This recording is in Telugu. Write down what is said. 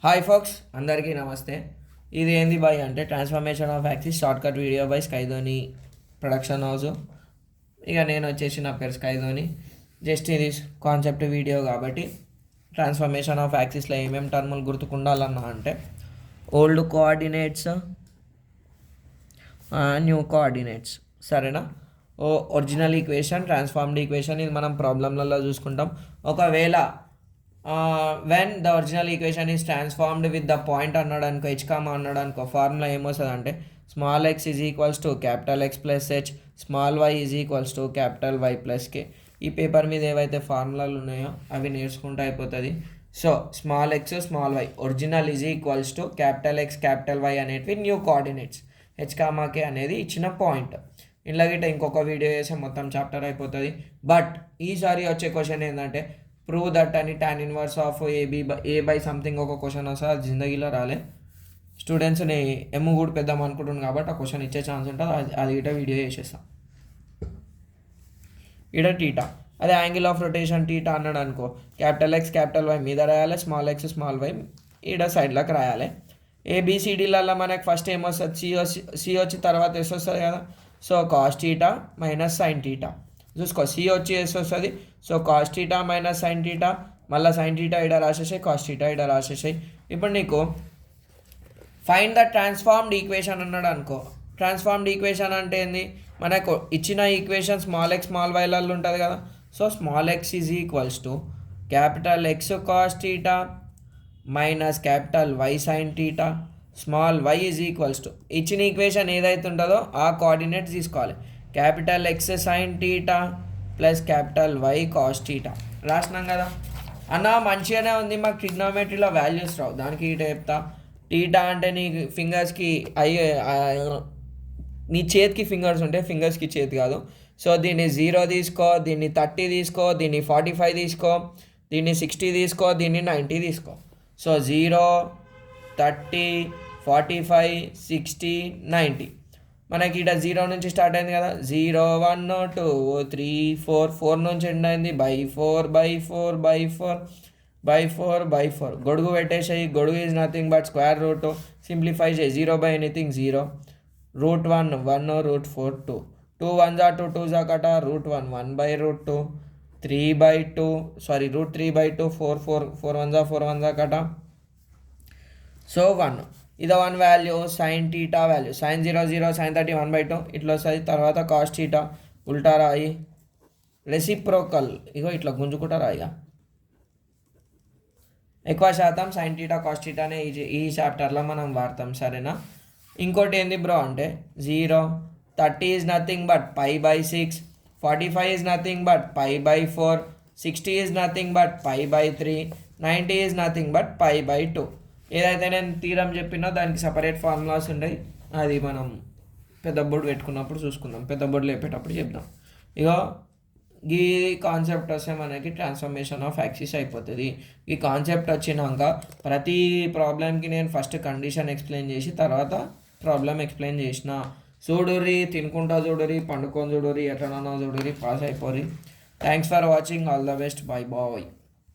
హాయ్ ఫోక్స్, అందరికీ నమస్తే. ఇది ఏంది బాయ్ అంటే transformation of axis shortcut video by Skydhoni production house. ఇక నేను వచ్చేసి నా పేరు స్కైధోని. జస్ట్ ఇది కాన్సెప్ట్ వీడియో కాబట్టి ట్రాన్స్ఫర్మేషన్ ఆఫ్ యాక్సిస్లో ఏమేమి టర్ములు గుర్తుకుండాలన్నా అంటే ఓల్డ్ కోఆర్డినేట్స్, న్యూ కోఆర్డినేట్స్, సరేనా. ఒరిజినల్ ఈక్వేషన్, ట్రాన్స్ఫార్మ్డ్ ఈక్వేషన్, ఇది మనం ప్రాబ్లంలలో చూసుకుంటాం. ఒకవేళ when the original equation is transformed with the point అన్నాడు అనుకో, హెచ్ కామా అన్నాడు అనుకో, ఫార్ములా ఏమొస్తుంది అంటే small X is equals to capital X plus H, small Y is equals to capital Y plus K. ఈ పేపర్ మీద ఏవైతే ఫార్ములాలు ఉన్నాయో అవి నేర్చుకుంటూ అయిపోతుంది. So small X small Y original is equals to capital X capital Y అనేటివి న్యూ కోఆర్డినేట్స్, హెచ్ కామాకే అనేది ఇచ్చిన పాయింట్. ఇలా గిట్ట ఇంకొక వీడియో చేస్తే మొత్తం చాప్టర్ అయిపోతుంది. బట్ ఈసారి వచ్చే క్వశ్చన్ ఏంటంటే ప్రూవ్ దట్ అని tan inverse of A by something ఒక క్వశ్చన్ వస్తుంది. అది జిందగీలో రాలే. స్టూడెంట్స్ని ఎమ్ము కూడా పెద్దాం అనుకుంటున్నాను కాబట్టి ఆ క్వశ్చన్ ఇచ్చే ఛాన్స్ ఉంటుంది. అది ఇట వీడియో చేసేస్తాం. ఇడ టీటా, అదే యాంగిల్ ఆఫ్ రొటేషన్ టీటా అన్నాడు అనుకో, క్యాపిటల్ ఎక్స్ క్యాపిటల్ వై మీద రాయాలి, స్మాల్ ఎక్స్ స్మాల్ వై ఈడ సైడ్లోకి రాయాలి. ఏబిసిడీలలో మనకు ఫస్ట్ ఏమొస్తుంది, సి వచ్చి తర్వాత ఎస్ వస్తుంది కదా. So cos theta minus sine theta చూసుకో, సి వచ్చి ఎస్ వస్తుంది. So cos theta minus sine theta, మళ్ళీ సైన్ టీటా ఇడ రాసేసాయి, కాస్ టీటా ఇడ రాసేసాయి. ఇప్పుడు నీకు ఫైండ్ ద ట్రాన్స్ఫార్మ్డ్ ఈక్వేషన్ అన్నాడు అనుకో. ట్రాన్స్ఫార్మ్డ్ ఈక్వేషన్ అంటే ఏంది, మనకు ఇచ్చిన ఈక్వేషన్ స్మాల్ ఎక్స్ స్మాల్ వైలలో ఉంటుంది కదా. So small X is equals to capital X cos theta minus capital Y sine theta, small Y is equals to ఇచ్చిన ఈక్వేషన్ ఏదైతే ఉంటుందో ఆ కోఆర్డినేట్స్ తీసుకోవాలి. Capital X sine theta plus capital Y cos theta రాసినాం కదా అన్న. మంచిగానే ఉంది, మాకు ట్రిగ్నోమెట్రీలో వాల్యూస్ రావు, దానికి ఇట చెప్తా. టీటా అంటే నీ ఫింగర్స్కి నీ చేతికి ఫింగర్స్ ఉంటాయి, ఫింగర్స్కి చేతి కాదు. సో దీన్ని 0 తీసుకో, దీన్ని 30 తీసుకో, దీన్ని 45 తీసుకో, దీన్ని 60 తీసుకో, దీన్ని 90 తీసుకో. సో 0, 30, 45, 60, 90. మనకి ఇక్కడ 0 నుంచి స్టార్ట్ అయింది కదా. 0, 1, 2, 3, 4, 4 నుంచి ఎండ్ అయింది. బై 4 గొడుగు పెట్టేసాయి. గొడుగు is nothing but square root. Simplify చేయి, 0 బై ఎనీథింగ్ 0, రూట్ 1 1, రూట్ 4 2, 2 1 జా 2 2 జా కట, root 1 1 by root 2, 3/2 sorry root 3/2, 4 4 1 జా 4 1 జా కట. సో 1 ఇది 1 value. Sine theta value sine 0 0 sine 30 1/2 ఇట్లా వస్తుంది. తర్వాత కాస్ టీటా ఉల్టా రాయి, రెసిప్రోకల్ ఇగో ఇట్లా గుంజుకుంటా రాయిగా. ఎక్కువ శాతం సైన్ టీటా కాస్ టీటానే ఈ చాప్టర్లో మనం వాడతాం, సరేనా. ఇంకోటి ఏంది బ్రో అంటే 0, 30 is nothing but π/6, 45 is nothing but π/4, 60 is nothing but π/3, 90 is nothing but π/2. ఏదైతే నేను తీరం చెప్పినా దానికి సపరేట్ ఫార్ములాస్ ఉన్నాయి. అది మనం పెద్ద బోర్డు పెట్టుకున్నప్పుడు చూసుకుందాం, పెద్ద బోర్డు లేపేటప్పుడు చెప్దాం. ఇగో ఈ కాన్సెప్ట్ వస్తే మనకి ట్రాన్స్ఫర్మేషన్ ఆఫ్ యాక్సిస్ అయిపోతుంది. ఈ కాన్సెప్ట్ వచ్చినాక ప్రతి ప్రాబ్లంకి నేను ఫస్ట్ కండిషన్ ఎక్స్ప్లెయిన్ చేసి తర్వాత ప్రాబ్లం ఎక్స్ప్లెయిన్ చేసిన. చూడుర్రి, తినుకుంటా చూడుర్రి, పండుకొని చూడుర్రి, ఎట్లనన్నా చూడుర్రి, పాస్ అయిపోరి. Thanks for watching, all the best, bye bye.